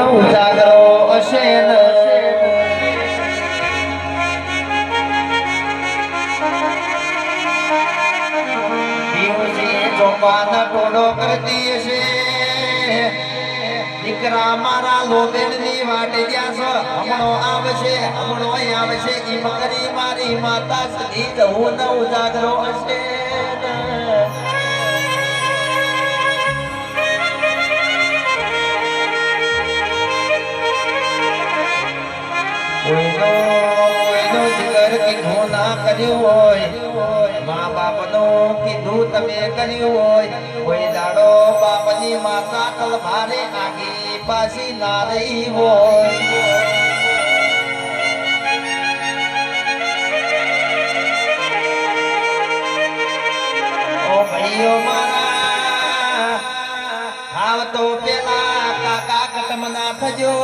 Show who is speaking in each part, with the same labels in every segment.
Speaker 1: ઉજાગરો હશે ચોપાના ટોળો કરતી હશે દીકરા મારા લોબેન ની વાટે ગયા હમણો આવશે હમણો આવશે ઈ મકરી મારી માતા સદી જવું ન ઉજાગરો હશે કોઈનો જીગર કીધું ના કર્યું હોય મા બાપ નું કીધું તમે કર્યું હોય કોઈ દાડો બાપની માતા તલભારે આગી પાછી ના રહી હોય ઓ ભાઈઓ મારા આવતો પેલા કાકા કટમના થજો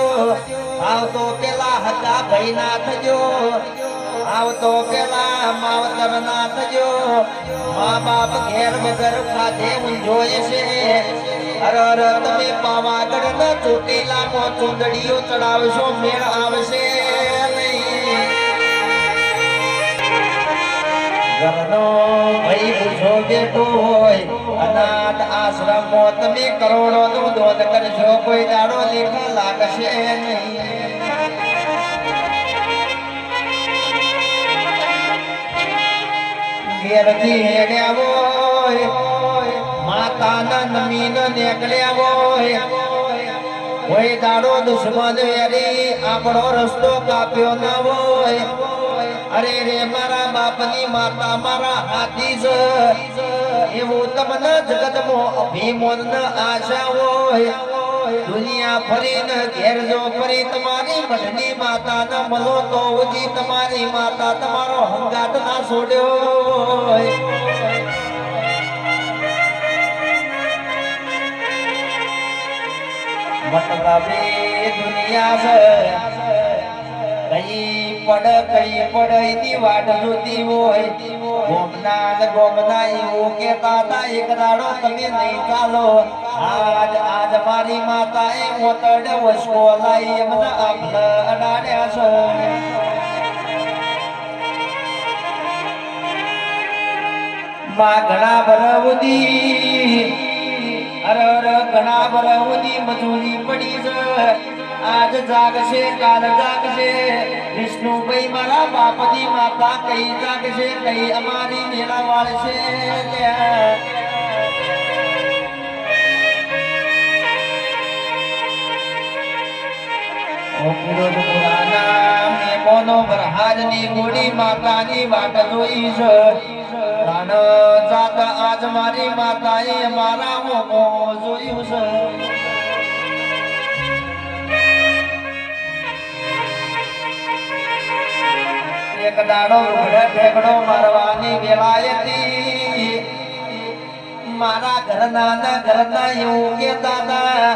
Speaker 1: આવતો પેલા હતા ભાઈ ના થજો આવતો પેલા માવતર ના થજો મા બાપ ઘેર વગર ખાધે ઊંઝોય છે અરર તમે પાવાગઢ ન ચોટીલા મો ચુંદડીઓ ચડાવશો મેળ આવશે ઘરનો ભાઈ પૂછો બેઠો હોય અનાથ આશ્રમો તમે કરોડો નું દોન કરશો કોઈ દાડો લેખા લાગશે નહીં ઘેરથી હેડ્યા હોય માતાના નમીન નીકળ્યા હોય દાડો દુશ્મન વેરી આપણો રસ્તો કાપ્યો ના હોય અરે રે મારા બાપની માતા મારા હાથી છે એવું તમને જગતમાં અભિમાન આશા હોય દુનિયા ફરીને ઘેર જો ફરી તમારી મઠની માતા ન મળો તો ઉજી તમારી માતા તમારો હંગાત ના છોડ્યો મતલબ દુનિયા છે કઈ પડ એની વાટ જોતી હોય ગોમના એવું કેતા હતા એક દાડો તમે નહીં ચાલો આજ મારી માતા એ મોતડ વસકો લાઈ એમને આપને અડાડ્યા છે માં ઘણા બરવદી અરર ઘણા બરવદી મજૂરી પડી છે આજ જાગશે કાલ જાગશે વિષ્ણુભાઈ મારા બાપની માતા કઈ જાગશે કઈ અમારી મેળા વાળશે ની ગોળી માતાની વાટ જોઈ છે જાત આજ મારી માતાએ મારા મોમો જોયું છે એક દાડો ઉઘડે ઠેકડો મારવાની વેલાયતી મારા ઘરના એવું કેતા હતા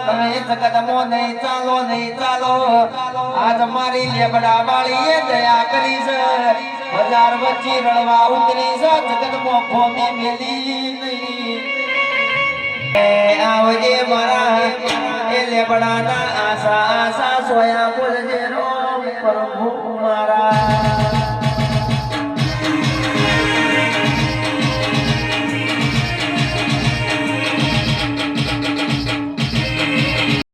Speaker 1: તમે જગતમાં નહીં ચાલો આજ મારી લેબડા વાળીએ દયા કરી છે બજાર વચ્ચે રણવા ઉતરી છે જગતમાં ખોમી મેલી નહીં આવજે મારા એ લેબડાના આશા સોયા બોલજે